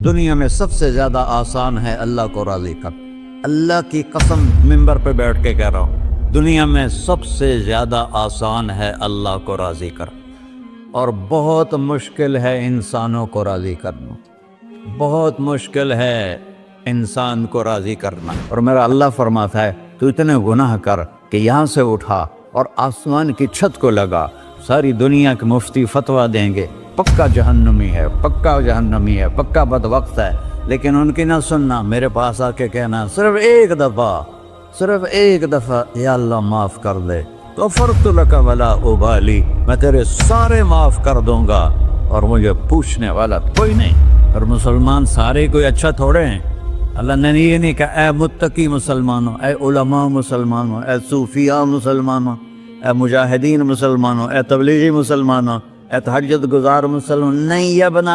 دنیا میں سب سے زیادہ آسان ہے اللہ کو راضی کر۔ اللہ کی قسم منبر پہ بیٹھ کے کہہ رہا ہوں، دنیا میں سب سے زیادہ آسان ہے اللہ کو راضی کر، اور بہت مشکل ہے انسانوں کو راضی کرنا، بہت مشکل ہے انسان کو راضی کرنا۔ اور میرا اللہ فرماتا ہے تو اتنے گناہ کر کہ یہاں سے اٹھا اور آسمان کی چھت کو لگا، ساری دنیا کے مفتی فتویٰ دیں گے پکا جہنمی ہے، پکا جہنمی ہے، پکا بدبخت ہے، لیکن ان کی نہ سننا، میرے پاس آ کے کہنا صرف ایک دفعہ یا اللہ معاف کر دے، غفرت لک ولا ابالی، میں تیرے سارے معاف کر دوں گا اور مجھے پوچھنے والا کوئی نہیں۔ اور مسلمان سارے کوئی اچھا تھوڑے ہیں، اللہ نے یہ نہیں کہا اے متقی مسلمانوں، اے علماء مسلمانوں، اے صوفیاء مسلمانوں، اے مجاہدین مسلمانوں، اے تبلیغی مسلمانوں، اے تہجد گزار مسلمان، نہیں یا ابن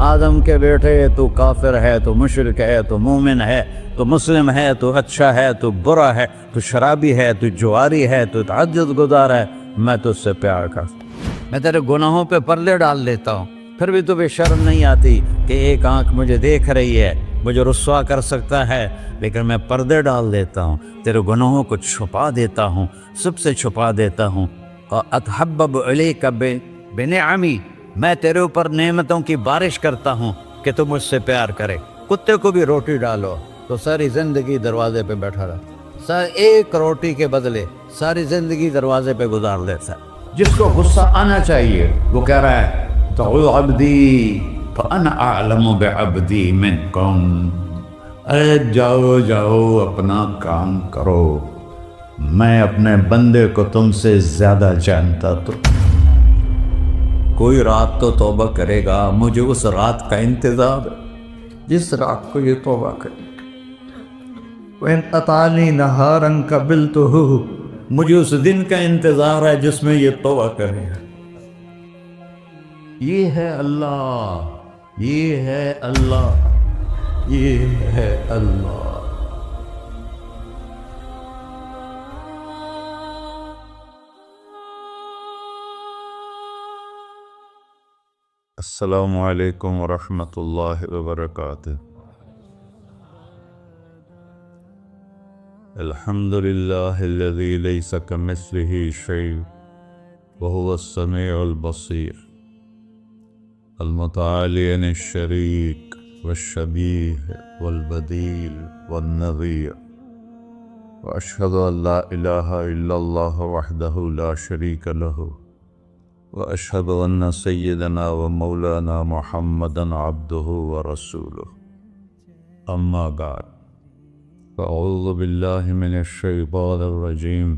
آدم کے بیٹے، تو کافر ہے، تو مشرک ہے، تو مومن ہے، تو مسلم ہے، تو اچھا ہے، تو برا ہے، تو شرابی ہے، تو جواری ہے، تو تہجد گزار ہے، میں تجھ سے پیار کرتا ہوں، میں تیرے گناہوں پہ پردے ڈال دیتا ہوں، پھر بھی تمہیں شرم نہیں آتی کہ ایک آنکھ مجھے دیکھ رہی ہے، مجھے رسوا کر سکتا ہے، لیکن میں پردے ڈال دیتا ہوں، تیرے گناہوں کو چھپا دیتا ہوں، سب سے چھپا دیتا ہوں۔ اتحبب علیک بنعمی، میں تیرے اوپر نعمتوں کی بارش کرتا ہوں کہ تم مجھ سے پیار کرے۔ کتے کو بھی روٹی ڈالو تو ساری زندگی دروازے پہ بیٹھا رہا، ایک روٹی کے بدلے ساری زندگی دروازے پہ گزار دیتا ہے۔ جس کو غصہ آنا چاہیے وہ کہہ رہا ہے تو عبدی فانا اعلم بعبدی منکم، اے جاؤ اپنا کام کرو، میں اپنے بندے کو تم سے زیادہ جانتا۔ تو کوئی رات تو توبہ کرے گا، مجھے اس رات کا انتظار ہے جس رات کو یہ توبہ کرے۔ وَإِنْ أَطَعَنِي نَهَارًا قَبِلْتُهُ، مجھے اس دن کا انتظار ہے جس میں یہ توبہ کرے گا۔ یہ ہے اللہ، یہ ہے اللہ، یہ ہے اللہ۔ السلام علیکم ورحمۃ اللہ وبرکاتہ۔ الحمد للہ الذی لیس کمثلہ شیء وہو السمیع البصیر، المتعالی عن الشریک والشبیہ والبدیل والنظیر، واشہد ان لا الہ الا اللہ وحدہ لا شریک لہ، واشہد ان سیدنا و مولانا محمدا عبدہ ورسولہ، اما بعد فاعوذ باللہ من الشیطان الرجیم،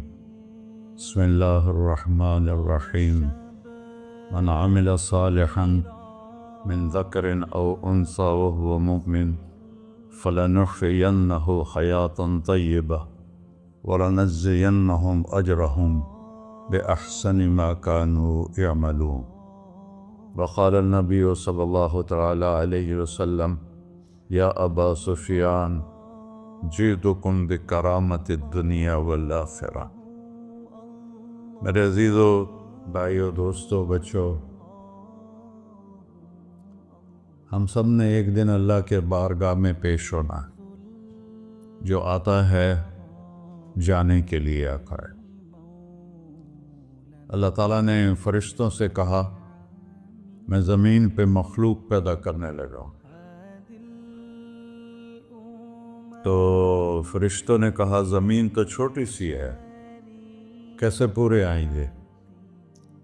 بسم اللہ الرحمن الرحیم، من عمل صالحا من ذکر او انثی وهو مؤمن فلنحیینہ حیاتا طیبہ ولنجزینہم اجرہم بأحسن ما كانوا يعملون۔ وقال النبی صلی اللہ تعالی علیہ وسلم یا ابا سفیان جئتکم بکرامت الدنیا والآخرہ۔ میرے عزیزو، بھائیو، دوستو، بچوں، ہم سب نے ایک دن اللہ کے بارگاہ میں پیش ہونا ہے۔ جو آتا ہے جانے کے لیے آتا ہے۔ اللہ تعالیٰ نے فرشتوں سے کہا میں زمین پہ مخلوق پیدا کرنے لگا ہوں، تو فرشتوں نے کہا زمین تو چھوٹی سی ہے، کیسے پورے آئیں گے؟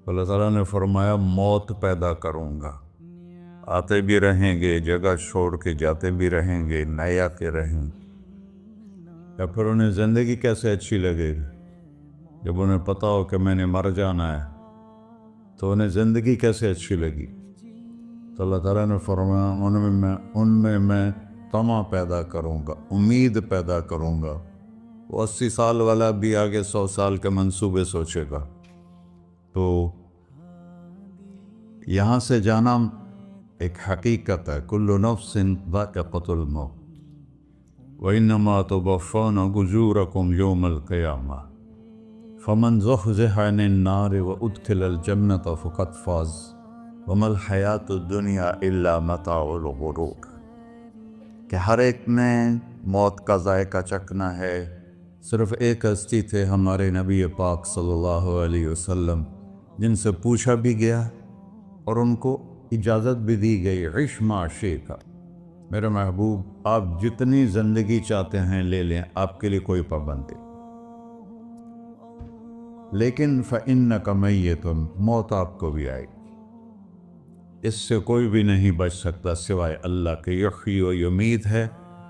اللہ تعالیٰ نے فرمایا موت پیدا کروں گا، آتے بھی رہیں گے، جگہ چھوڑ کے جاتے بھی رہیں گے، نئے آتے رہیں گے۔ یا پھر انہیں زندگی کیسے اچھی لگے گی؟ جب انہیں پتا ہو کہ میں نے مر جانا ہے تو انہیں زندگی کیسے اچھی لگی؟ تو اللہ تعالیٰ نے فرمایا ان میں میں طمع پیدا کروں گا، امید پیدا کروں گا۔ وہ 80 سال والا بھی آگے 100 سال کے منصوبے سوچے گا۔ تو یہاں سے جانا ایک حقیقت ہے، کل نفس ذائقۃ الموت وانما توفون اجورکم یوم القیامہ، فمن زحزح عن النار وادخل الجنة فقد فاز وما الحیات الدنیا الا متاع الغرور، کہ ہر ایک نے موت کا ذائقہ چکھنا ہے۔ صرف ایک ہستی تھے ہمارے نبی پاک صلی اللہ علیہ وسلم، جن سے پوچھا بھی گیا اور ان کو اجازت بھی دی گئی، عش ما شئت، میرے محبوب آپ جتنی زندگی چاہتے ہیں لے لیں، آپ کے لیے کوئی پابندی، لیکن فإنک میت، موت آپ کو بھی آئے گی، اس سے کوئی بھی نہیں بچ سکتا سوائے اللہ کے۔ یحیی و یمیت ہے،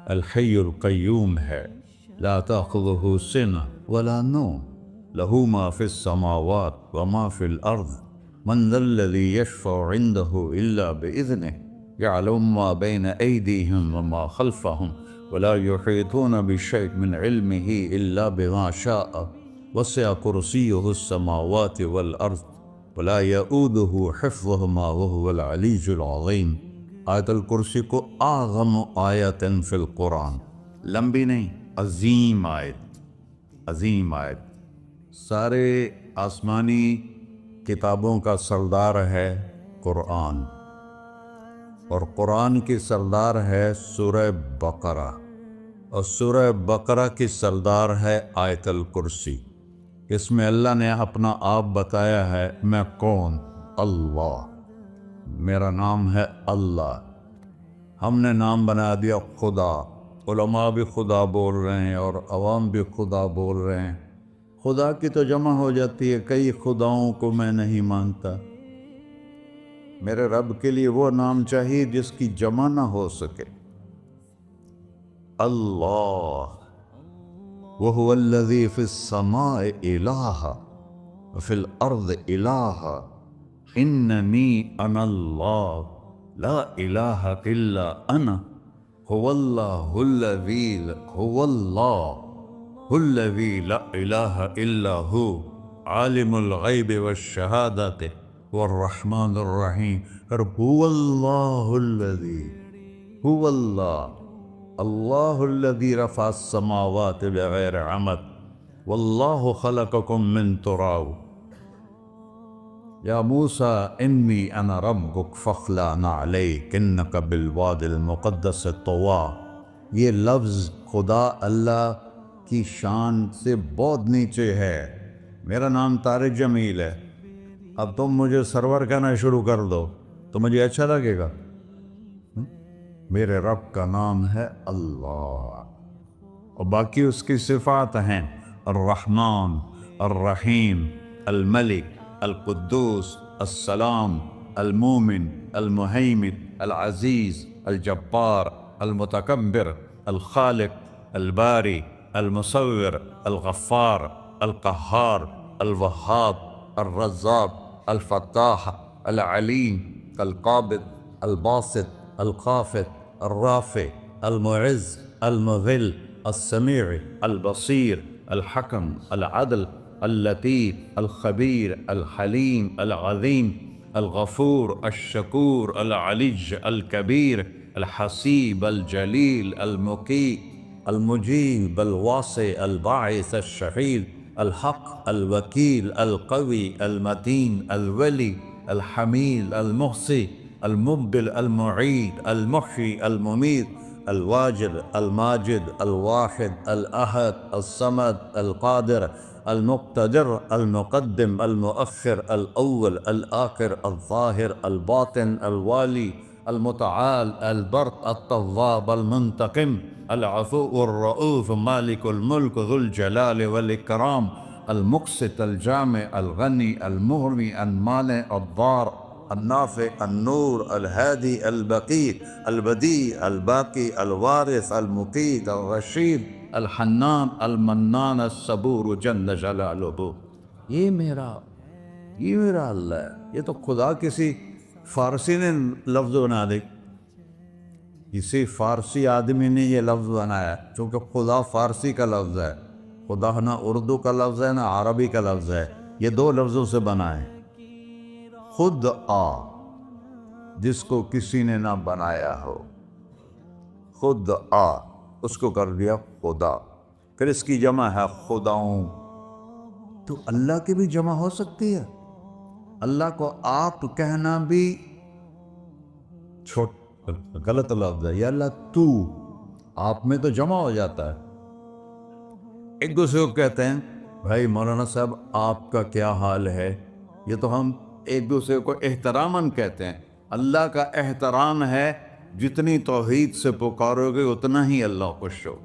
الحی القیوم ہے، لا تأخذہ سنہ ولا نوم، لہ ما فی السماوات وما فی الارض، من ذا الذی یشفع عنده الا بإذنہ، يعلم ما بين أيديهم وما خلفهم ولا يحيطون بشيء من علمه إلا بما شاء، وسع كرسيه السماوات والأرض ولا يؤوده حفظهما وهو العلي العظيم۔ آیت الکرسی کو اعظم آیت فی القرآن، لمبی نہیں، عظیم آیت، عظیم آیت، سارے آسمانی کتابوں کا سردار ہے قرآن، اور قرآن کی سردار ہے سورہ بقرہ، اور سورہ بقرہ کی سردار ہے آیت الکرسی۔ اس میں اللہ نے اپنا آپ بتایا ہے، میں کون؟ اللہ، میرا نام ہے اللہ۔ ہم نے نام بنا دیا خدا، علماء بھی خدا بول رہے ہیں اور عوام بھی خدا بول رہے ہیں۔ خدا کی تو جمع ہو جاتی ہے، کئی خداؤں کو میں نہیں مانتا، میرے رب کے لیے وہ نام چاہیے جس کی جمع نہ ہو سکے۔ اللہ، وَهُوَ الَّذِي فِي السَّمَاءِ إِلَٰهًا وَفِي الْأَرْضِ إِلَٰهًا إِنَّنِي أَنَا اللَّهُ لَا إِلَٰهَ إِلَّا أَنَا هُوَ اللَّهُ الَّذِي لَا إِلَٰهَ إِلَّا هُوَ عَالِمُ الْغَيْبِ وَالشَّهَادَةِ والرحمن الرحیم۔ اور هو اللہ الذی، هو اللہ الذی رفع السماوات بغیر عمد واللہ خلقکم من تراب، یا موسیٰ انی انا ربک فاخلع نعلیک انک بالوادی المقدس طویٰ۔ یہ لفظ خدا اللہ کی شان سے بہت نیچے ہے۔ میرا نام طارق جمیل ہے، اب تم مجھے سرور کہنا شروع کر دو تو مجھے اچھا لگے گا؟ میرے رب کا نام ہے اللہ، اور باقی اس کی صفات ہیں، الرحمن، الرحیم، الملک، القدوس، السلام، المومن، المہیمن، العزیز، الجبار، المتکبر، الخالق، الباری، المصور، الغفار، القہار، الوہاب، الرزاق، الفتاح، العلیم، القابض، الباسط، الخافض، الرافع، المعز، المذل، السمیع، البصیر، الحکم، العدل، اللطیف، الخبیر، الحلیم، العظیم، الغفور، الشکور، العلی، الکبیر، الحسیب، الجلیل، المقیت، المجیب، الواسع، الباعث، الشہید، الحق، الوکیل، القوی، المتین، الولی، الحمید، المحصی، المبدل، المعید، المحیی، الممیت، الواجد، الماجد، الواحد، الأحد، الصمد، القادر، المقتدر، المقدم، المؤخر، الأول، الآخر، الظاهر، الباطن، الوالي، المتعال، البر، التواب، المنتقم، العفو، الرؤوف، مالك الملك، ذو الجلال والإكرام، المقسط، الجامع، الغني، المغني، المانع، الضار، النافع، النور، الهادي، البقي، البديع، الباقي، الوارث، المقيت، الرشيد، الحنان، المنان، الصبور جل جلالہ۔ یہ میرا اللہ ہے۔ یہ تو خدا کسی فارسی نے لفظ بنا دی، کسی فارسی آدمی نے یہ لفظ بنایا، چونکہ خدا فارسی کا لفظ ہے، خدا نہ اردو کا لفظ ہے نہ عربی کا لفظ ہے، یہ دو لفظوں سے بنا ہے۔ خود آ، جس کو کسی نے نہ بنایا ہو، خود آ، اس کو کر دیا خدا، پھر اس کی جمع ہے خداؤں۔ تو اللہ کی بھی جمع ہو سکتی ہے، اللہ کو آپ کہنا بھی چھوٹ غلط لفظ ہے، یا اللہ تو، آپ میں تو جمع ہو جاتا ہے۔ ایک دوسرے کو کہتے ہیں بھائی مولانا صاحب آپ کا کیا حال ہے، یہ تو ہم ایک دوسرے کو احتراماً کہتے ہیں۔ اللہ کا احترام ہے جتنی توحید سے پکارو گے اتنا ہی اللہ خوش ہو۔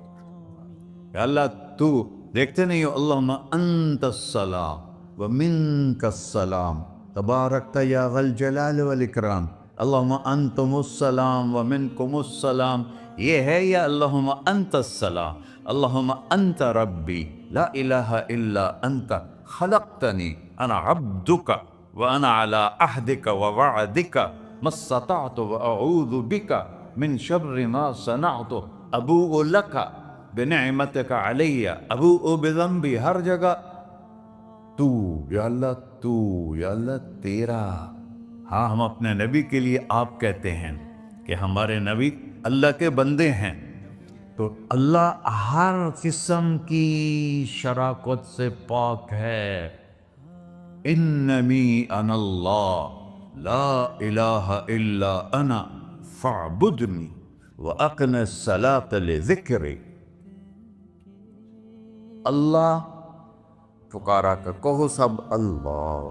کہ اللہ تو، دیکھتے نہیں ہو اللہم انت السلام ومنک السلام تبارکت یا ذا الجلال والاکرام، اللہم انتم السلام ومنکم السلام، یہ ہے یا اللہم انت السلام، اللہم انت ربی لا الہ الا انت خلقتنی انا عبدک وانا علی عہدک ووعدک ما استطعت واعوذ بک من شر ما صنعت ابوء لک بنعمتک علی ابوء بذنبی، ہر جگہ تو، یا اللہ تو، یا اللہ تیرا۔ ہاں ہم اپنے نبی کے لیے آپ کہتے ہیں کہ ہمارے نبی اللہ کے بندے ہیں، تو اللہ ہر قسم کی شراکت سے پاک ہے۔ اننی انا اللہ لا الہ الا انا فاعبدنی واقم الصلاۃ لذکری۔ اللہ پکارا کر، کہو سب اللہ،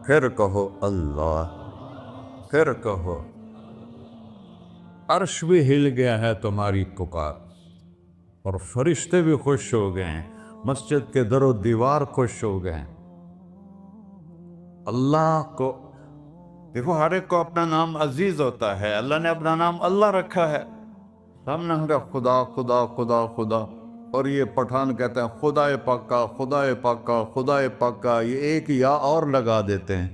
پھر کہو اللہ، پھر کہو۔ عرش بھی ہل گیا ہے تمہاری پکار، اور فرشتے بھی خوش ہو گئے ہیں، مسجد کے در و دیوار خوش ہو گئے ہیں۔ اللہ کو دیکھو، ہر ایک کو اپنا نام عزیز ہوتا ہے، اللہ نے اپنا نام اللہ رکھا ہے۔ ہم نے کہا خدا خدا خدا خدا، اور یہ پٹھان کہتے ہیں خدا پاکا خدا پاکا خدا پاکا، یہ ایک یا اور لگا دیتے ہیں۔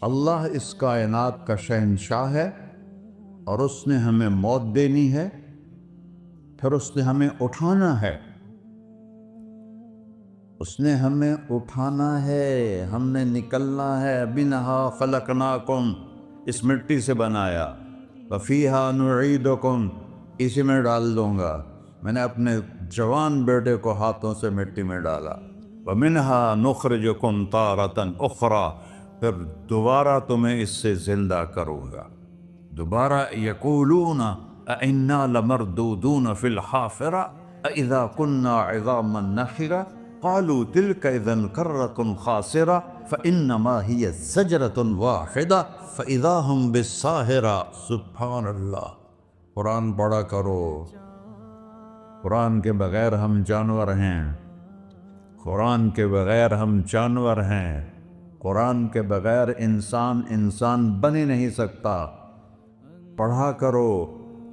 اللہ اس کائنات کا شہنشاہ ہے، اور اس نے ہمیں موت دینی ہے، پھر اس نے ہمیں اٹھانا ہے، اس نے ہمیں اٹھانا ہے، ہم نے نکلنا ہے۔ منہا خلقناکم، اس مٹی سے بنایا، وفیہا نعیدکم، اسی میں ڈال دوں گا۔ میں نے اپنے جوان بیٹے کو ہاتھوں سے مٹی میں ڈالا۔ ومنہا نخرجکم تارۃ اخری، پھر دوبارہ تمہیں اس سے زندہ کروں گا۔ دوبارہ یقولون اَإِنَّا لَمَرْدُودُونَ فِي الْحَافِرَةِ أَإِذَا كُنَّا عِظَامًا نَخِرَةً قَالُوا تِلْكَ إِذًا كَرَّةٌ خَاسِرَةٌ فَإِنَّمَا هِيَ زَجْرَةٌ وَاحِدَةٌ فَإِذَا هُمْ بِالسَّاهِرَةِ۔ سبحان اللہ، قرآن پڑھا کرو۔ قرآن کے بغیر ہم جانور ہیں، قرآن کے بغیر ہم جانور ہیں، قرآن کے بغیر انسان بن ہی نہیں سکتا۔ پڑھا کرو۔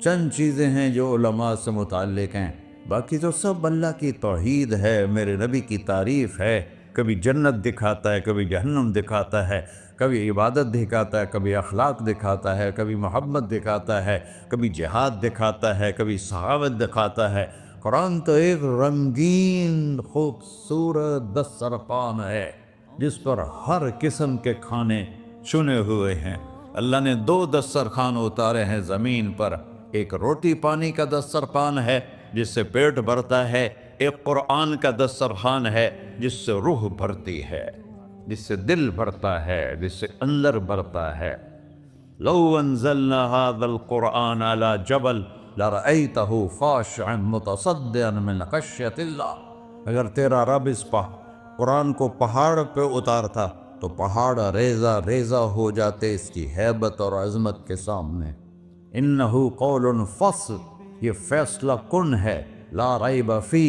چند چیزیں ہیں جو علماء سے متعلق ہیں، باقی تو سب اللہ کی توحید ہے، میرے نبی کی تعریف ہے۔ کبھی جنت دکھاتا ہے، کبھی جہنم دکھاتا ہے، کبھی عبادت دکھاتا ہے، کبھی اخلاق دکھاتا ہے، کبھی محبت دکھاتا ہے، کبھی جہاد دکھاتا ہے، کبھی سخاوت دکھاتا ہے۔ قرآن تو ایک رنگین خوبصورت دسترخوان ہے جس پر ہر قسم کے کھانے چنے ہوئے ہیں۔ اللہ نے 2 دسترخوان اتارے ہیں زمین پر، ایک روٹی پانی کا دسترخوان ہے جس سے پیٹ بھرتا ہے، ایک قرآن کا دسترخوان ہے جس سے روح بھرتی ہے، جس سے دل بھرتا ہے، جس سے اندر بھرتا ہے۔ لو انزلنا هذا القرآن على جبل لرأيته خاشعا متصدعا من خشية اللہ، اگر تیرا رب اس قرآن کو پہاڑ پہ اتارتا تو پہاڑ ریزہ ریزہ ہو جاتے اس کی ہیبت اور عظمت کے سامنے۔ انہ قول فصل، یہ فیصلہ کن ہے، لا ریب فی،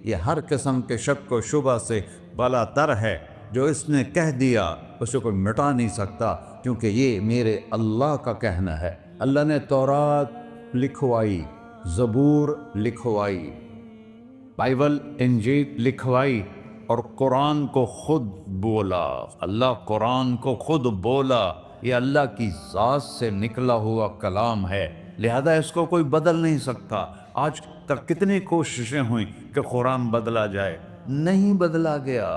یہ ہر قسم کے شک و شبہ سے بلا تر ہے۔ جو اس نے کہہ دیا اسے کوئی مٹا نہیں سکتا، کیونکہ یہ میرے اللہ کا کہنا ہے۔ اللہ نے تورات لکھوائی، زبور لکھوائی، بائبل انجیل لکھوائی، اور قرآن کو خود بولا۔ اللہ قرآن کو خود بولا، یہ اللہ کی ذات سے نکلا ہوا کلام ہے، لہذا اس کو کوئی بدل نہیں سکتا۔ آج تک کتنی کوششیں ہوئیں کہ قرآن بدلا جائے، نہیں بدلا گیا،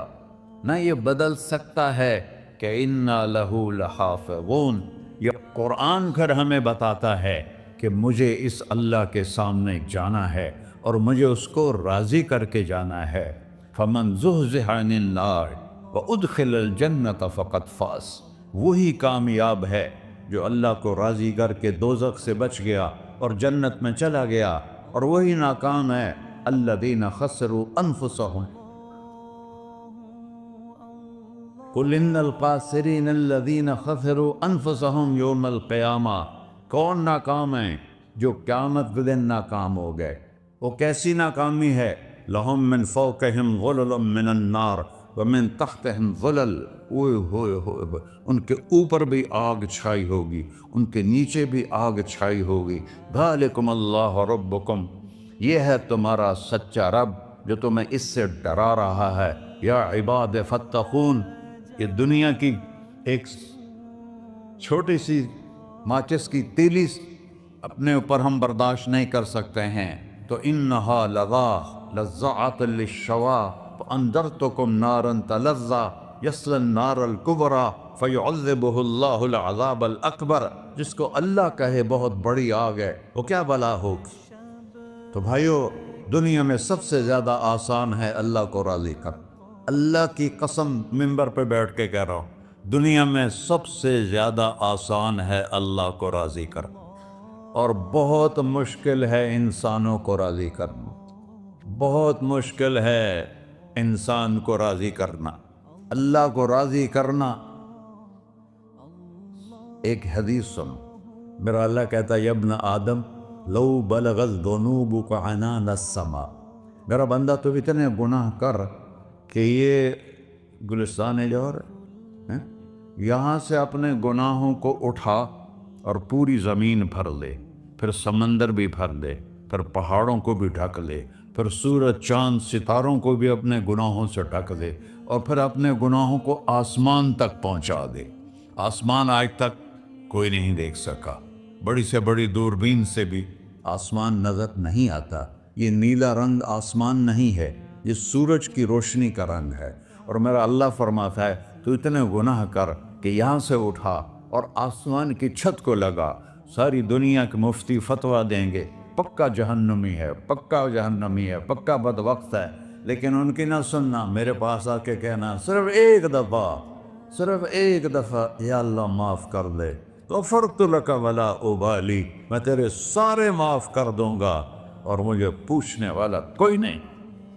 نہ یہ بدل سکتا ہے کہ اِنَّا لَهُ لَحَافِظُونَ۔ یہ قرآن پھر ہمیں بتاتا ہے کہ مجھے اس اللہ کے سامنے جانا ہے اور مجھے اس کو راضی کر کے جانا ہے۔ فَمَنْ زُحْزِحَ عَنِ النَّارِ وَأُدْخِلَ الْجَنَّةَ فَقَدْ فَازَ، وہی کامیاب ہے جو اللہ کو راضی کر کے دوزخ سے بچ گیا اور جنت میں چلا گیا، اور وہی ناکام ہے الَّذِينَ خَسِرُوا أَنفُسَهُمْ قُلْ إِنَّ الْخَاسِرِينَ الَّذِينَ خَسِرُوا أَنفُسَهُمْ يَوْمَ الْقِيَامَةِ، کون ناکام ہیں؟ جو قیامت کے دن ناکام ہو گئے۔ وہ کیسی ناکامی ہے؟ لَهُم مِّن فَوْقِهِمْ ظُلُلٌ مِّنَ النَّارِ وَمِن تَحْتِهِمْ ظُلَلٌ، اوئے ہوئے ہوئے، ان کے اوپر بھی آگ چھائی ہوگی، ان کے نیچے بھی آگ چھائی ہوگی۔ ذَلِكُمُ اللَّهُ رَبُّكُمْ، یہ ہے تمہارا سچا رب جو تمہیں اس سے ڈرا رہا ہے۔ یا عباد فاتقون، یہ دنیا کی ایک چھوٹی سی ماچس کی تیلی اپنے اوپر ہم برداشت نہیں کر سکتے ہیں، تو انہا لظیٰ لذعۃ للشوا فانذرتکم نارا تلظیٰ یصلی النار الکبریٰ فیعذبہ اللہ العذاب الاکبر، جس کو اللہ کہے بہت بڑی آگ ہے وہ کیا بلا ہوگی۔ تو بھائیو، دنیا میں سب سے زیادہ آسان ہے اللہ کو راضی کر، اللہ کی قسم منبر پہ بیٹھ کے کہہ رہا ہوں، دنیا میں سب سے زیادہ آسان ہے اللہ کو راضی کر، اور بہت مشکل ہے انسانوں کو راضی کرنا، بہت مشکل ہے انسان کو راضی کرنا۔ اللہ کو راضی کرنا، ایک حدیث سنو، میرا اللہ کہتا ہے یا ابن آدم لو بلغت ذنوبک عنان السماء، میرا بندہ تو اتنے گناہ کر کہ یہ گلستان جوہر ہے، یہاں سے اپنے گناہوں کو اٹھا اور پوری زمین بھر لے، پھر سمندر بھی بھر لے، پھر پہاڑوں کو بھی ڈھک لے، پھر سورج چاند ستاروں کو بھی اپنے گناہوں سے ڈھک دے، اور پھر اپنے گناہوں کو آسمان تک پہنچا دے۔ آسمان آج تک کوئی نہیں دیکھ سکا، بڑی سے بڑی دوربین سے بھی آسمان نظر نہیں آتا۔ یہ نیلا رنگ آسمان نہیں ہے، یہ سورج کی روشنی کا رنگ ہے۔ اور میرا اللہ فرماتا ہے تو اتنے گناہ کر کہ یہاں سے اٹھا اور آسمان کی چھت کو لگا، ساری دنیا کے مفتی فتویٰ دیں گے پکا جہنمی ہے، پکا جہنمی ہے، پکا بدبخت ہے، لیکن ان کی نہ سننا، میرے پاس آ کے کہنا صرف ایک دفعہ یا اللہ معاف کر دے، غفرت لک ولا ابالی، میں تیرے سارے معاف کر دوں گا اور مجھے پوچھنے والا کوئی نہیں۔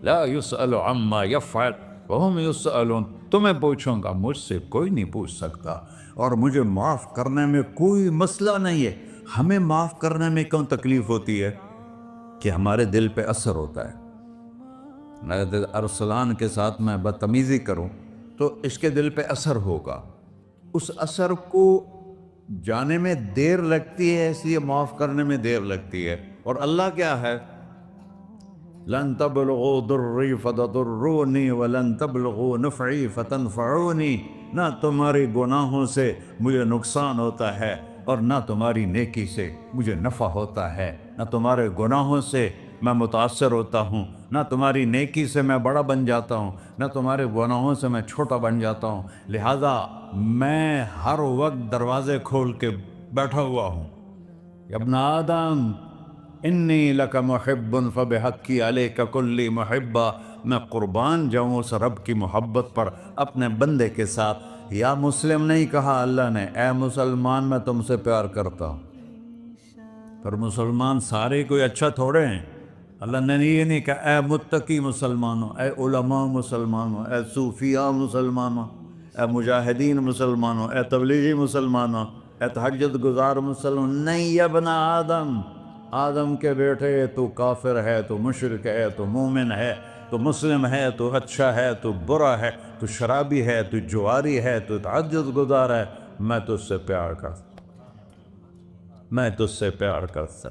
لا یسأل عما یفعل وہم یسألون، تمہیں پوچھوں گا، مجھ سے کوئی نہیں پوچھ سکتا، اور مجھے معاف کرنے میں کوئی مسئلہ نہیں ہے۔ ہمیں معاف کرنے میں کیوں تکلیف ہوتی ہے؟ کہ ہمارے دل پہ اثر ہوتا ہے۔ میں ارسلان کے ساتھ میں بدتمیزی کروں تو اس کے دل پہ اثر ہوگا، اس اثر کو جانے میں دیر لگتی ہے، اس لیے معاف کرنے میں دیر لگتی ہے۔ اور اللہ کیا ہے؟ لن تبلغوا ضری فتضرونی ولن تبلغوا نفعی فتنفعونی، نہ تمہاری گناہوں سے مجھے نقصان ہوتا ہے اور نہ تمہاری نیکی سے مجھے نفع ہوتا ہے، نہ تمہارے گناہوں سے میں متاثر ہوتا ہوں، نہ تمہاری نیکی سے میں بڑا بن جاتا ہوں، نہ تمہارے گناہوں سے میں چھوٹا بن جاتا ہوں، لہذا میں ہر وقت دروازے کھول کے بیٹھا ہوا ہوں۔ یا ابن آدم انی لک محب فبحقی علیک کلی محبہ، میں قربان جاؤں اس رب کی محبت پر اپنے بندے کے ساتھ۔ یا مسلم نہیں کہا اللہ نے، اے مسلمان میں تم سے پیار کرتا ہوں۔ پر مسلمان سارے کوئی اچھا تھوڑے ہیں، اللہ نے یہ نہیں کہا اے متقی مسلمانوں، اے علماء مسلمانوں، اے صوفیاء مسلمانوں، اے مجاہدین مسلمانوں، اے تبلیغی مسلمانوں، اے تہجد گزار مسلمان، نہیں یا ابن آدم، آدم کے بیٹے، تو کافر ہے، تو مشرک ہے، تو مومن ہے، تو مسلم ہے، تو اچھا ہے، تو برا ہے، تو شرابی ہے، تو جواری ہے، تو تہجد گزار ہے، میں تجھ سے پیار کرتا، میں تجھ سے پیار کرتا۔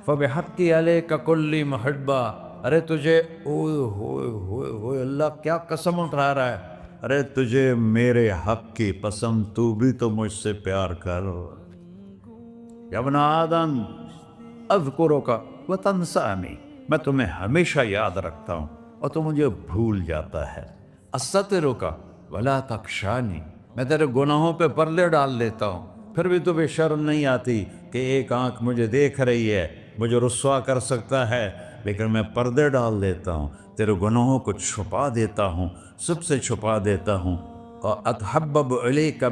فَبِحَقِّ عَلَيْكَ كُلِّ مُحِبَّةٍ، ارے تجھے اوئے ہوئے ہوئے ہوئے، اللہ کیا قسم اٹھا رہا ہے، ارے تجھے میرے حق کی قسم، تو بھی تو مجھ سے پیار کر۔ یا ابن آدم اذکرک وتنسانی، میں تمہیں ہمیشہ یاد رکھتا ہوں اور تو مجھے بھول جاتا ہے۔ استترک ولا تخشانی، میں تیرے گناہوں پہ پردے ڈال دیتا ہوں، پھر بھی تمہیں شرم نہیں آتی کہ ایک آنکھ مجھے دیکھ رہی ہے، مجھے رسوا کر سکتا ہے، لیکن میں پردے ڈال دیتا ہوں تیرے گناہوں کو چھپا دیتا ہوں، سب سے چھپا دیتا ہوں۔ اور اتحبب علیک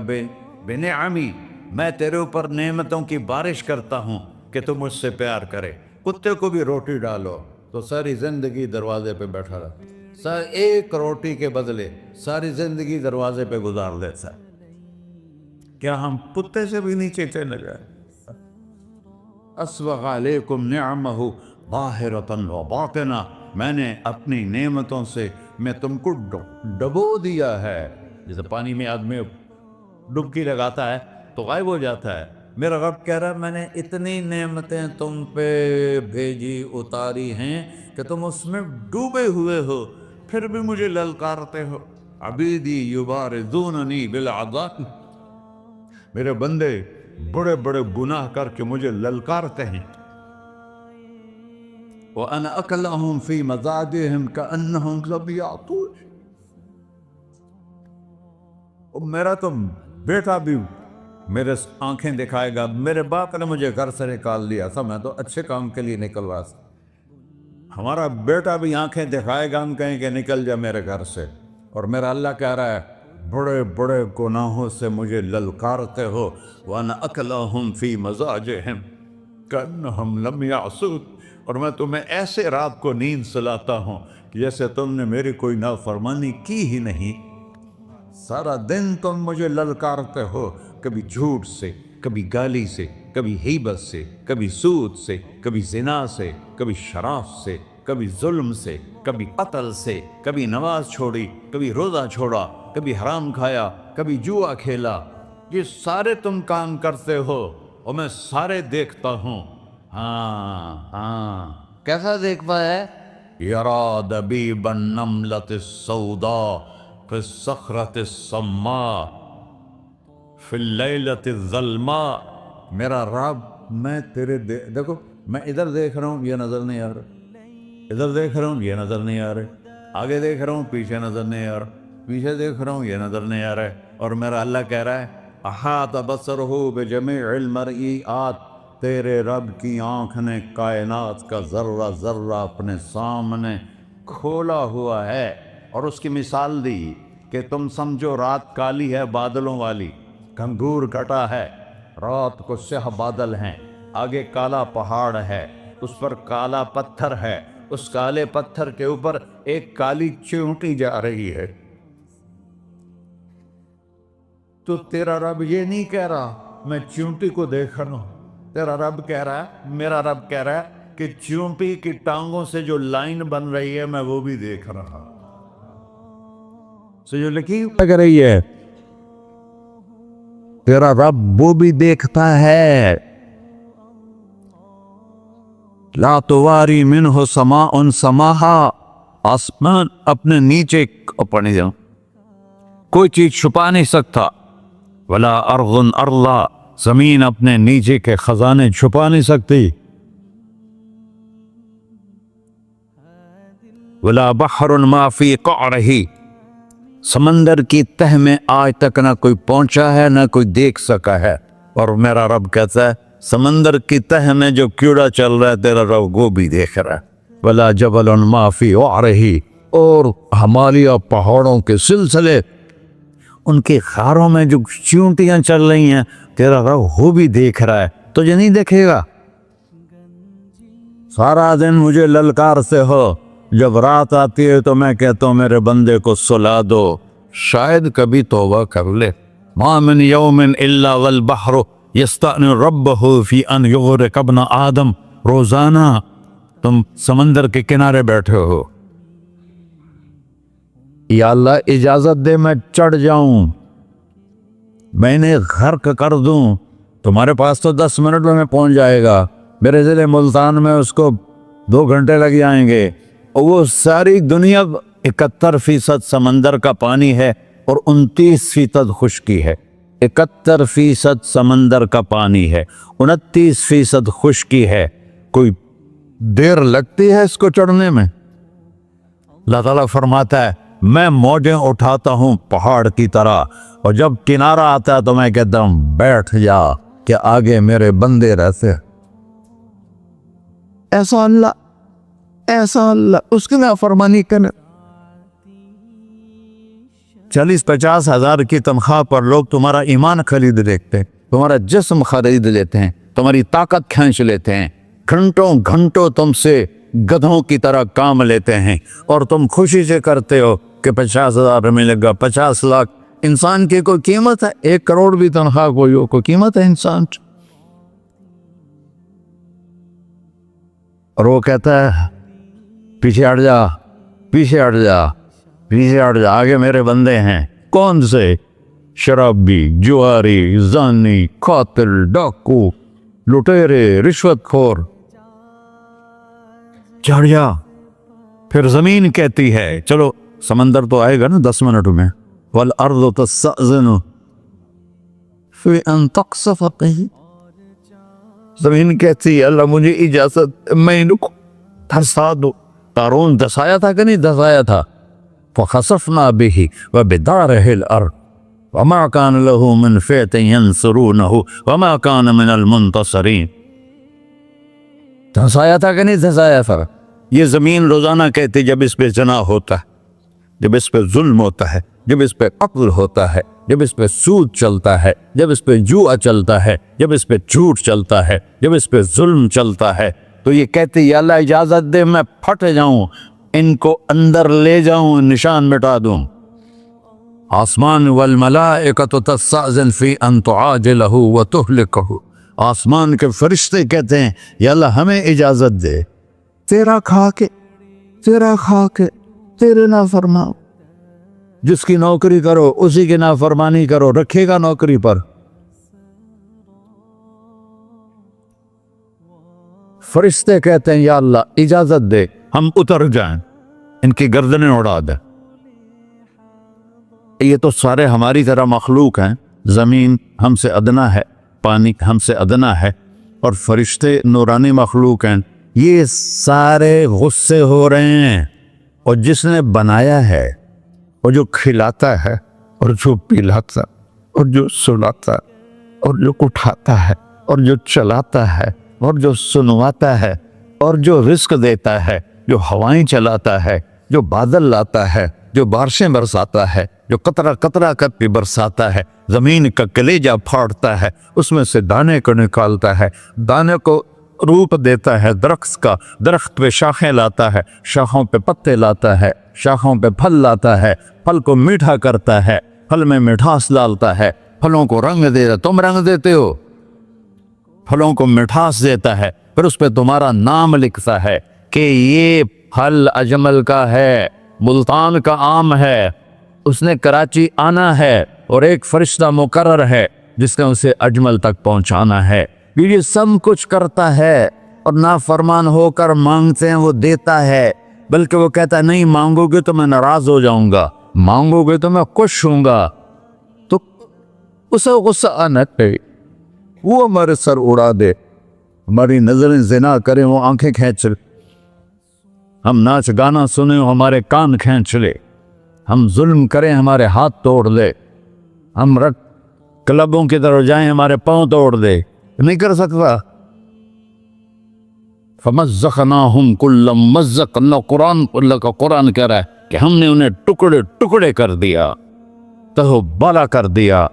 بنعمی، میں تیرے اوپر نعمتوں کی بارش کرتا ہوں کہ تم مجھ سے پیار کرے۔ کتے کو بھی روٹی ڈالو تو ساری زندگی دروازے پہ بیٹھا رہا، ایک روٹی کے بدلے ساری زندگی دروازے پہ گزار دیتا ہے۔ کیا ہم کتے سے بھی نیچے چلے گئے؟ اسبغ علیکم نعمہ ظاہرۃ و باطنہ، میں نے اپنی نعمتوں سے میں تم کو ڈبو دیا ہے۔ جیسے پانی میں آدمی ڈبکی لگاتا ہے تو غائب ہو جاتا ہے، میرا رب کہہ رہا ہے میں نے اتنی نعمتیں تم پہ بھیجی اتاری ہیں کہ تم اس میں ڈوبے ہوئے ہو، پھر بھی مجھے للکارتے ہو۔ عبیدی یبارزوننی بالعذاب، میرے بندے بڑے بڑے گناہ کر کے مجھے للکارتے ہیں۔ وَأَنَا أَكْلَهُمْ فِي مَزَاجِهِمْ كَأَنَّهُمْ لَمْ يَعْطُونِ، میرا تو بیٹا بھی میرے آنکھیں دکھائے گا، میرے باپ نے مجھے گھر سے نکال دیا تھا، میں تو اچھے کام کے لیے نکل رہا تھا، ہمارا بیٹا بھی آنکھیں دکھائے گا، ہم کہیں کہ نکل جا میرے گھر سے۔ اور میرا اللہ کہہ رہا ہے بڑے بڑے گناہوں سے مجھے للکارتے ہو۔ وَأَنَا أَكْلَهُمْ فِي مَزَاجِهِمْ كَأَنَّهُمْ لَمْ يَعْصُونِ، اور میں تمہیں ایسے رات کو نیند سلاتا ہوں کہ جیسے تم نے میری کوئی نافرمانی کی ہی نہیں۔ سارا دن تم مجھے للکارتے ہو، کبھی جھوٹ سے، کبھی گالی سے، کبھی غیبت سے، کبھی سود سے، کبھی زنا سے، کبھی شراب سے، کبھی ظلم سے، کبھی قتل سے، کبھی نماز چھوڑی، کبھی روزہ چھوڑا، کبھی حرام کھایا، کبھی جوا کھیلا۔ یہ سارے تم کام کرتے ہو اور میں سارے دیکھتا ہوں۔ ہاں کیسا دیکھتا ہے؟ یرا دبیب النملۃ السوداء فی الصخرۃ الصماء فی اللیلۃ الظلماء، میرا رب میں تیرے دیکھو میں ادھر دیکھ رہا ہوں یہ نظر نہیں آ رہا، ادھر دیکھ رہا ہوں یہ نظر نہیں آ رہا، آگے دیکھ رہا ہوں پیچھے نظر نہیں آ رہا، پیچھے دیکھ رہا ہوں یہ نظر نہیں آ رہا ہے، اور میرا اللہ کہہ رہا ہے احاط بصرہ بجمیع المرئیات، تیرے رب کی آنکھ نے کائنات کا ذرہ ذرہ اپنے سامنے کھولا ہوا ہے۔ اور اس کی مثال دی کہ تم سمجھو رات کالی ہے بادلوں والی، گھنگور گھٹا ہے، رات کو سیاہ بادل ہیں، آگے کالا پہاڑ ہے، اس پر کالا پتھر ہے، اس کالے پتھر کے اوپر ایک کالی چیونٹی جا رہی ہے۔ تو تیرا رب یہ نہیں کہہ رہا میں چیونٹی کو دیکھ رہا ہوں، تیرا رب کہہ رہا ہے، میرا رب کہہ رہا ہے کہ چیونٹی کی ٹانگوں سے جو لائن بن رہی ہے میں وہ بھی دیکھ رہا ہوں، جو لکیر لگ رہی ہے تیرا رب وہ بھی دیکھتا ہے۔ لا تواری منہ سماء سماہا، آسمان اپنے نیچے اپنے کوئی چیز چھپا نہیں سکتا، ولا ارض ارضا، زمین اپنے نیچے کے خزانے چھپا نہیں سکتی، ولا بحر ما فی قعرہ، سمندر کی تہ میں آج تک نہ کوئی پہنچا ہے نہ کوئی دیکھ سکا ہے، اور میرا رب کہتا ہے سمندر کی تہ میں جو کیڑا چل رہا ہے تیرا رب وہ بھی دیکھ رہا ہے، ولا جبل ما فی وعرہ، اور ہمالیہ پہاڑوں کے سلسلے ان کے خاروں میں جو چیونٹیاں چل رہی ہیں تیرا رب وہ بھی دیکھ رہا ہے، تجھے نہیں دیکھے گا؟ سارا دن مجھے للکارتے ہو، جب رات آتی ہے تو میں کہتا ہوں میرے بندے کو سلا دو، شاید کبھی توبہ کر لے۔ ما من یوم الا والبحر یستأذن ربہ فی ان یغرق ابن آدم، روزانہ تم سمندر کے کنارے بیٹھے ہو، یا اللہ اجازت دے میں چڑھ جاؤں، میں نے غرق کر دوں، تمہارے پاس تو 10 منٹ میں پہنچ جائے گا، میرے ضلع ملتان میں اس کو 2 گھنٹے لگ جائیں گے، اور وہ ساری دنیا 71% سمندر کا پانی ہے اور 29% خشکی ہے، 71% سمندر کا پانی ہے، 29% خشکی ہے، کوئی دیر لگتی ہے اس کو چڑھنے میں؟ اللہ تعالیٰ فرماتا ہے میں موجیں اٹھاتا ہوں پہاڑ کی طرح، اور جب کنارہ آتا ہے تو میں کہتا ہوں بیٹھ جا کہ آگے میرے بندے رہتے۔ ایسا اللہ ایسا اللہ اس کی نافرمانی کرنا. 40-50 ہزار کی تنخواہ پر لوگ تمہارا ایمان خرید لیتے ہیں, تمہارا جسم خرید لیتے ہیں, تمہاری طاقت کھینچ لیتے ہیں, گھنٹوں گھنٹوں تم سے گدھوں کی طرح کام لیتے ہیں, اور تم خوشی سے کرتے ہو کہ 50,000 ملے گا, 50 لاکھ. انسان کی کوئی قیمت ہے؟ 1 کروڑ بھی تنخواہ کوئی قیمت ہے انسان؟ اور وہ کہتا ہے پیچھے ہٹ جا, پیچھے ہٹ جا, پیچھے ہٹ جا, آگے میرے بندے ہیں. کون سے؟ شرابی, جواری, زانی, قاتل, ڈاکو, لٹیرے, رشوت خور. چڑھ جا. پھر زمین کہتی ہے چلو سمندر تو آئے گا نا 10 منٹ میں. والارض تستأذن فی ان تقصف به. زمین کہتی ہے اللہ مجھے اجازت, میں ان کو دھسا دو. قارون دھسایا تھا کہ نہیں دھسایا تھا؟ فخسفنا به وبداره الارض وما كان له من فئة ينصرونه وما كان من المنتصرين. دھسایا تھا کہ نہیں دھسایا تھا؟ یہ زمین روزانہ کہتی جب اس پہ زنا ہوتا ہے, جب اس پہ ظلم ہوتا ہے, جب اس پہ قتل ہوتا ہے, جب اس پہ سود چلتا ہے, جب اس پہ جوا چلتا ہے, جب اس پہ جھوٹ چلتا ہے, جب اس پہ ظلم چلتا ہے, تو یہ کہتے یا اللہ اجازت دے میں پھٹ جاؤں, ان کو اندر لے جاؤں, نشان مٹا دوں. آسمان والملائکۃ تستأذن فی ان تعاجلہ وتہلکہ. آسمان کے فرشتے کہتے ہیں یا اللہ ہمیں اجازت دے, تیرا کھا کے تیرے نافرمان. جس کی نوکری کرو اسی کی نافرمانی کرو, رکھے گا نوکری پر. فرشتے کہتے ہیں یا اللہ اجازت دے ہم اتر جائیں, ان کی گردنیں اڑا دیں. یہ تو سارے ہماری طرح مخلوق ہیں. زمین ہم سے ادنا ہے, پانی ہم سے ادنا ہے, اور فرشتے نورانی مخلوق ہیں. یہ سارے غصے ہو رہے ہیں, اور جس نے بنایا ہے, اور جو کھلاتا ہے, اور جو پلاتا, اور جو سلاتا, اور جو اٹھاتا ہے, اور جو چلاتا ہے, اور جو سنواتا ہے, اور جو رزق دیتا ہے, جو ہوائیں چلاتا ہے, جو بادل لاتا ہے, جو بارشیں برساتا ہے, جو قطرہ قطرہ کر کے برساتا ہے, زمین کا کلیجہ پھاڑتا ہے, اس میں سے دانے کو نکالتا ہے, دانے کو روپ دیتا ہے درخت کا, درخت پہ شاخیں لاتا ہے, شاخوں پہ پتے لاتا ہے, شاخوں پہ پھل لاتا ہے, پھل کو میٹھا کرتا ہے, پھل میں مٹھاس ڈالتا ہے, پھلوں کو رنگ دیتا. تم رنگ دیتے ہو, پھلوں کو مٹھاس دیتا ہے, پھر اس پہ تمہارا نام لکھتا ہے کہ یہ پھل اجمل کا ہے, ملتان کا آم ہے, اس نے کراچی آنا ہے, اور ایک فرشتہ مقرر ہے جس نے اسے اجمل تک پہنچانا ہے. یہ سب کچھ کرتا ہے, اور نافرمان ہو کر مانگتے ہیں وہ دیتا ہے, بلکہ وہ کہتا ہے نہیں مانگو گے تو میں ناراض ہو جاؤں گا, مانگو گے تو میں خوش ہوں گا. تو اسے غصہ آنا چاہیے, وہ ہمارے سر اڑا دے, ہماری نظریں زنا کریں وہ آنکھیں کھینچ لے, ہم ناچ گانا سنیں ہمارے کان کھینچ لے, ہم ظلم کریں ہمارے ہاتھ توڑ دے, ہم رٹ کلبوں کی طرف جائیں ہمارے پاؤں توڑ دے. نہیں کر سکتا. فَمَزَّقْنَاهُمْ كُلَّ مُمَزَّقٍ. اللہ کا قرآن کہہ رہا ہے کہ ہم نے انہیں ٹکڑے ٹکڑے کر دیا, تہو بالا کر دیا.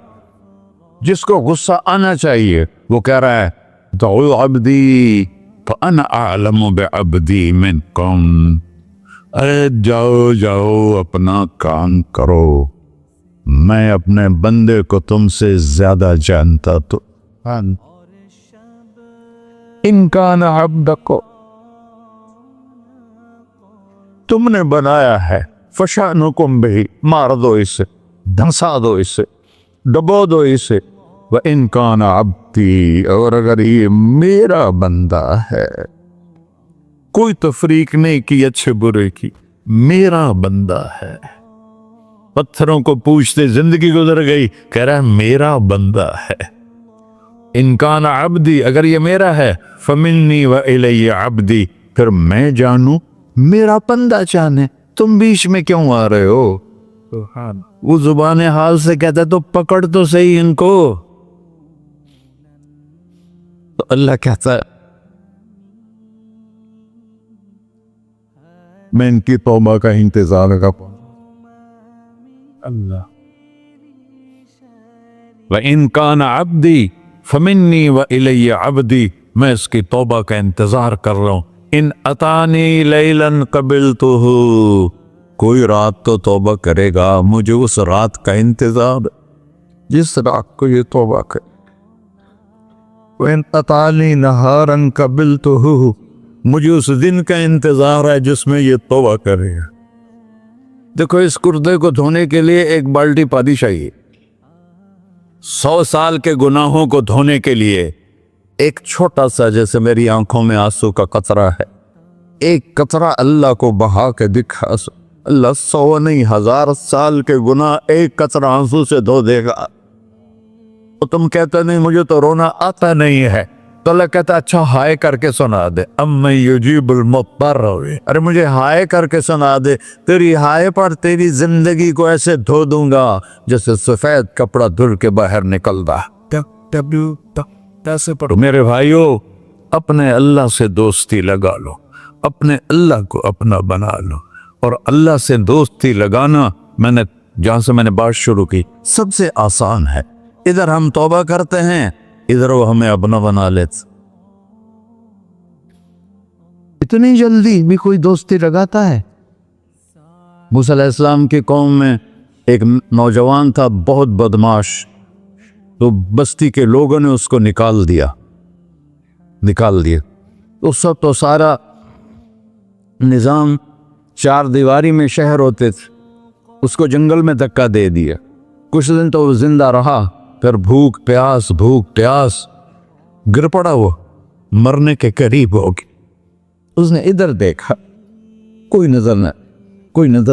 جس کو غصہ آنا چاہیے وہ کہہ رہا ہے دعوا عبدی فانا اعلم بعبدی منکم. ارے جاؤ جاؤ اپنا کام کرو, میں اپنے بندے کو تم سے زیادہ جانتا. تو ان کان عبدکو, تم نے بنایا ہے, فشانکم بہی, مار دو اسے, دھنسا دو اسے, ڈبو دو اسے. وَإِن كَانَ عَبْدِي, اور اگر یہ میرا بندہ ہے, کوئی تفریق نہیں کی اچھے برے کی, میرا بندہ ہے. پتھروں کو پوچھتے زندگی گزر گئی, کہہ رہا ہے میرا بندہ ہے. ان کان عبدی, اگر یہ میرا ہے, فمنی والی عبدی, پھر میں جانوں میرا بندہ جانے, تم بیچ میں کیوں آ رہے ہو؟ وہ زبان حال سے کہتا ہے تو پکڑ تو صحیح ان کو. تو اللہ کہتا ہے میں ان کی توبہ کا انتظار کروں. اللہ وَإِن كَانَ عَبْدِي فَمِنِّي وَإِلَيَّ عَبْدِي، میں اس کی توبہ کا انتظار کر رہا ہوں. ان اتانی لیلاً قبلتہ، کوئی رات تو توبہ کرے گا، مجھے اس رات کا انتظار جس رات کو یہ توبہ کرے. وَإِنْ أَطَالِي نَهَارًا قَبِلْتُهُ، مجھے اس دن کا انتظار ہے جس میں یہ توبہ کرے گا. دیکھو اس کردے کو دھونے کے لیے ایک بالٹی پانی چاہیے. 100 سال کے گناہوں کو دھونے کے لیے ایک چھوٹا سا، جیسے میری آنکھوں میں آنسو کا قطرہ ہے، ایک قطرہ اللہ کو بہا کے دکھا. اللہ 100 نہیں 1000 سال کے گناہ ایک قطرہ آنسو سے دھو دے گا. تو تم کہتے نہیں مجھے تو رونا آتا نہیں ہے، تو اللہ کہتا اچھا ہائے کر کے سنا دے. اَمَّن يُجِيبُ الْمُضْطَرَّ، ارے مجھے ہائے کر کے سنا دے. تیری ہائے پر تیری زندگی کو ایسے دھو دوں گا جیسے سفید کپڑا دھل کے باہر نکلتا. میرے بھائیو، اپنے اللہ سے دوستی لگا لو، اپنے اللہ کو اپنا بنا لو. اور اللہ سے دوستی لگانا، جہاں سے میں نے بات شروع کی، سب سے آسان ہے. ادھر ہم توبہ کرتے ہیں، ادھر وہ ہمیں اپنا بنا لیتے. اتنی جلدی بھی کوئی دوستی لگاتا ہے؟ موسیٰ علیہ السلام کی قوم میں ایک نوجوان تھا بہت بدماش، تو بستی کے لوگوں نے اس کو نکال دیا. اس وقت تو سارا نظام 4 دیواری میں شہر ہوتے تھے، اس کو جنگل میں دھکا دے دیا. کچھ دن تو وہ زندہ رہا، پھر بھوک پیاس گر پڑا، وہ مرنے کے قریب ہو گیا. اس نے ادھر دیکھا، کوئی نظر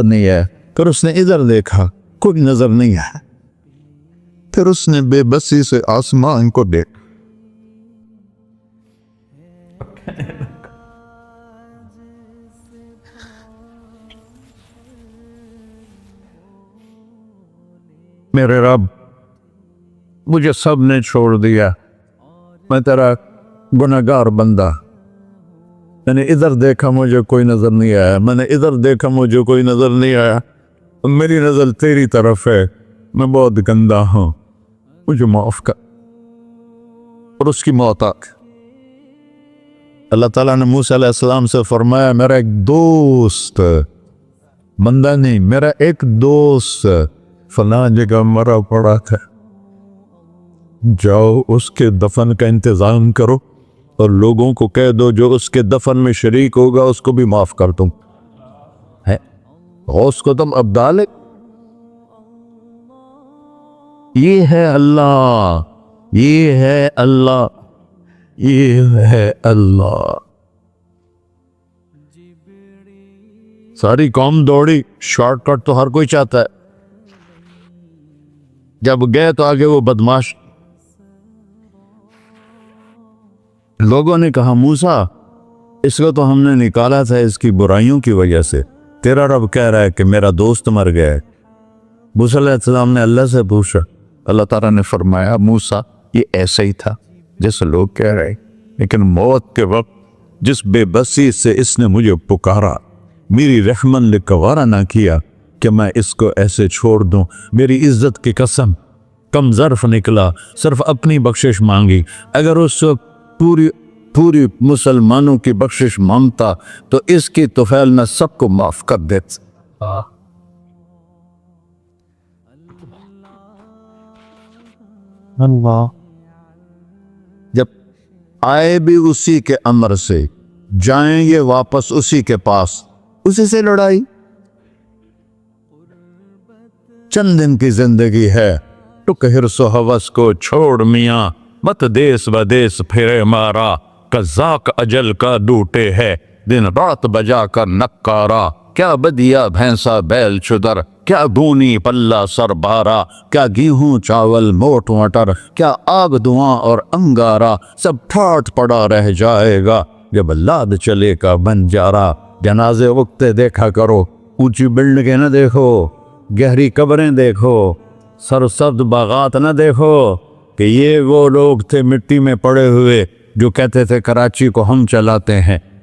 نہیں آیا. پھر اس نے ادھر دیکھا، کوئی نظر نہیں آیا. پھر اس نے بے بسی سے آسمان کو دیکھا. میرے رب، مجھے سب نے چھوڑ دیا، میں تیرا گناہگار بندہ. میں نے ادھر دیکھا مجھے کوئی نظر نہیں آیا، میں نے ادھر دیکھا مجھے کوئی نظر نہیں آیا. میری نظر تیری طرف ہے، میں بہت گندا ہوں، مجھے معاف کر. اور اس کی موت آ گئی. اللہ تعالیٰ نے موسیٰ علیہ السلام سے فرمایا میرا ایک دوست، بندہ نہیں، میرا ایک دوست فلاں جگہ مرا پڑا تھا، جاؤ اس کے دفن کا انتظام کرو اور لوگوں کو کہہ دو جو اس کے دفن میں شریک ہوگا اس کو بھی معاف کر دوں. غوث کو تم ابدال. یہ ہے اللہ، یہ ہے اللہ، یہ ہے اللہ. ساری قوم دوڑی، شارٹ کٹ تو ہر کوئی چاہتا ہے. جب گئے تو آگے وہ بدماش. لوگوں نے کہا موسیٰ اس کو تو ہم نے نکالا تھا اس کی برائیوں کی وجہ سے، تیرا رب کہہ رہا ہے کہ میرا دوست مر گیا ہے. موسیٰ علیہ السلام نے اللہ سے پوچھا، اللہ تعالیٰ نے فرمایا موسیٰ یہ ایسا ہی تھا جیسے لوگ کہہ رہے، لیکن موت کے وقت جس بے بسی سے اس نے مجھے پکارا، میری رحمن نے گوارا نہ کیا کہ میں اس کو ایسے چھوڑ دوں. میری عزت کی قسم، کم ظرف نکلا، صرف اپنی بخشش مانگی. اگر اس وقت پوری مسلمانوں کی بخشش مانگتا تو اس کی طفیل میں سب کو معاف کر دیتا. اللہ جب آئے بھی اسی کے امر سے، جائیں گے واپس اسی کے پاس، اسی سے لڑائی. چند دن کی زندگی ہے، ٹک حرص و ہوس کو چھوڑ میاں، مت دیس بدیس پھرے مارا. قزاق اجل کا ڈوٹے ہے، دن رات بجا کر نکارا. کیا بدیا بھینسا بیل چدر، کیا گونی پلہ سر بارا. کیا گیہوں چاول موٹ مٹر، کیا آگ دھواں اور انگارا. سب ٹھاٹ پڑا رہ جائے گا جب لاد چلے کا بنجارا. جنازے اگتے دیکھا کرو، اونچی بلڈنگیں نہ دیکھو، گہری قبریں دیکھو، سرسبز باغات نہ دیکھو کہ یہ وہ لوگ تھے مٹی میں پڑے ہوئے جو کہتے تھے کراچی کو ہم چلاتے ہیں.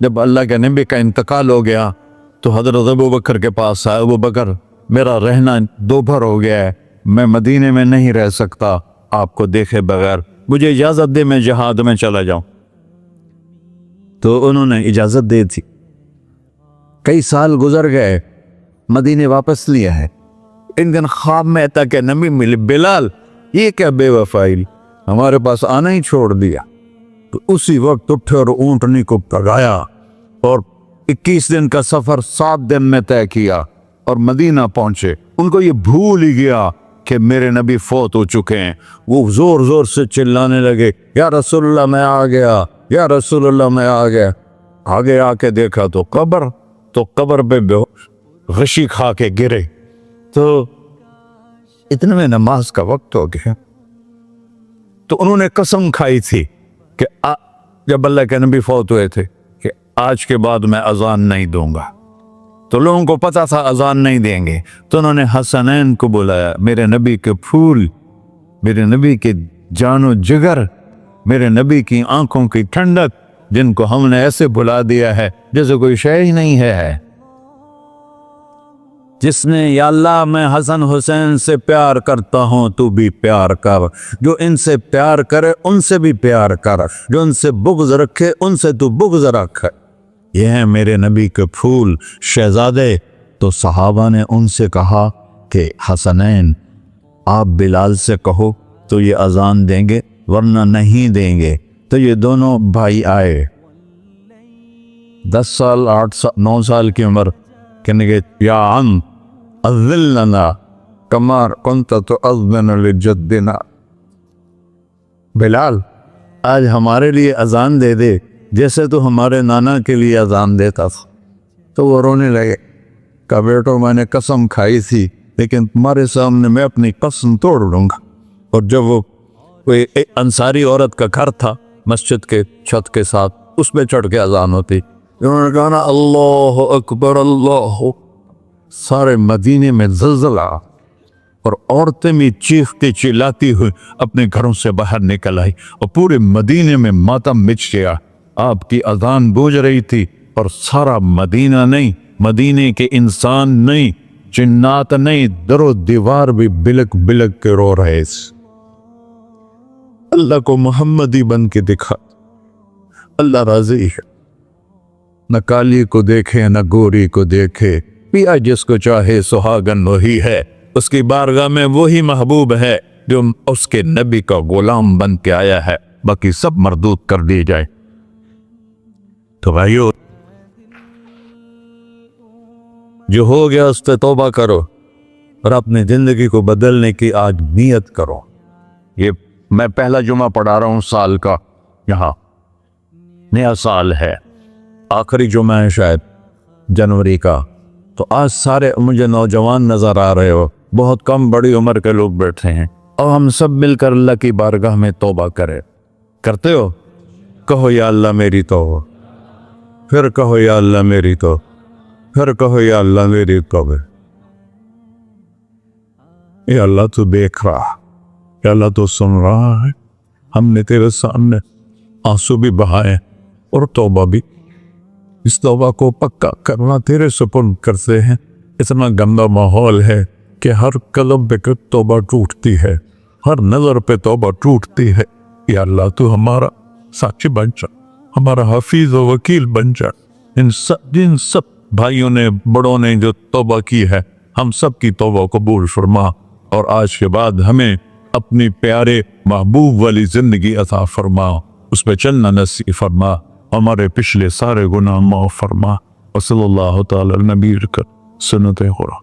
جب اللہ کے نبی کا انتقال ہو گیا تو حضرت ابوبکر کے پاس آیا، ابوبکر میرا رہنا دوپہر ہو گیا ہے، میں مدینے میں نہیں رہ سکتا آپ کو دیکھے بغیر، مجھے اجازت دے میں جہاد میں چلا جاؤں۔ تو انہوں نے اجازت دے تھی۔ کئی سال گزر گئے، مدینے واپس لیا ہے۔ ان دن خواب میں آتا کہ نبی ملے، بلال یہ کیا بے وفائی، ہمارے پاس آنا ہی چھوڑ دیا۔ تو اسی وقت اٹھے اور اونٹنی کو پگایا اور 21 دن کا سفر 7 دن میں طے کیا اور مدینہ پہنچے۔ ان کو یہ بھول ہی گیا کہ میرے نبی فوت ہو چکے ہیں۔ وہ زور زور سے چلانے لگے، یا رسول اللہ میں آ گیا، یا رسول اللہ میں آ گیا۔ آگے آ کے دیکھا تو قبر پہ غشی کھا کے گرے۔ تو اتنے میں نماز کا وقت ہو گیا۔ تو انہوں نے قسم کھائی تھی کہ جب اللہ کے نبی فوت ہوئے تھے کہ آج کے بعد میں اذان نہیں دوں گا۔ تو لوگوں کو پتا تھا اذان نہیں دیں گے، تو انہوں نے حسنین کو بلایا، میرے نبی کے پھول، میرے نبی کے جان و جگر، میرے نبی کی آنکھوں کی ٹھنڈک، جن کو ہم نے ایسے بلا دیا ہے جیسے کوئی شے ہی نہیں ہے۔ جس نے یا اللہ میں حسن حسین سے پیار کرتا ہوں تو بھی پیار کر، جو ان سے پیار کرے ان سے بھی پیار کر، جو ان سے بغض رکھے ان سے تو بغض رکھ۔ یہ ہیں میرے نبی کے پھول شہزادے۔ تو صحابہ نے ان سے کہا کہ حسنین آپ بلال سے کہو تو یہ اذان دیں گے، ورنہ نہیں دیں گے۔ تو یہ دونوں بھائی آئے، 10 سال 8 سال 9 سال کی عمر، کہنے گے یا عم اذن لنا کما کنت تؤذن لجدنا، بلال آج ہمارے لیے اذان دے دے جیسے تو ہمارے نانا کے لیے اذان دیتا تھا۔ تو وہ رونے لگے، کہا بیٹو میں نے قسم کھائی تھی لیکن تمہارے سامنے میں اپنی قسم توڑ لوں گا۔ اور جب وہ کوئی انصاری عورت کا گھر تھا مسجد کے چھت کے ساتھ، اس پہ چڑھ کے اذان ہوتی، انہوں نے کہا نا اللہ اکبر اللہ، سارے مدینے میں زلزلہ، اور عورتیں بھی چیختی چلاتی ہوئی اپنے گھروں سے باہر نکل آئی، اور پورے مدینے میں ماتم مچ گیا۔ آپ کی اذان گونج رہی تھی اور سارا مدینہ نہیں، مدینے کے انسان نہیں، جنات نہیں، در و دیوار بھی بلک بلک کے رو رہے۔ اللہ کو محمدی بن کے دکھا، اللہ راضی ہے، نہ کالی کو دیکھے نہ گوری کو دیکھے، پیا جس کو چاہے سہاگن وہی ہے، اس کی بارگاہ میں وہی محبوب ہے جو اس کے نبی کا غلام بن کے آیا ہے، باقی سب مردود کر دی جائے۔ تو بھائیو جو ہو گیا اس پہ توبہ کرو اور اپنی زندگی کو بدلنے کی آج نیت کرو۔ یہ میں پہلا جمعہ پڑھا رہا ہوں سال کا، یہاں نیا سال ہے، آخری جمعہ ہے شاید جنوری کا۔ تو آج سارے مجھے نوجوان نظر آ رہے ہو، بہت کم بڑی عمر کے لوگ بیٹھے ہیں، اور ہم سب مل کر اللہ کی بارگاہ میں توبہ کرتے ہو؟ کہو یا اللہ میری توبہ، پھر کہو یا اللہ میری توبہ، پھر کہو یا اللہ میری توبہ۔ یا اللہ تو دیکھ رہا، یا اللہ تو سن رہا ہے، ہم نے تیرے سامنے آنسو بھی بہائے اور توبہ بھی، اس توبہ کو پکا کرنا تیرے سپرد کرتے ہیں۔ اتنا گندا ماحول ہے کہ ہر قلب پہ توبہ ٹوٹتی ہے، ہر نظر پہ توبہ ٹوٹتی ہے۔ یا اللہ تو ہمارا ساتھی بن جا، ہمارا حفیظ و وکیل بن جا۔ جن سب بھائیوں نے بڑوں نے جو توبہ کی ہے، ہم سب کی توبہ قبول فرما، اور آج کے بعد ہمیں اپنی پیارے محبوب والی زندگی عطا فرما، اس پہ چلنا نصیب فرما، ہمارے پچھلے سارے گناہ معاف فرما۔ وصلی اللہ تعالی نبی کر سنت خورا۔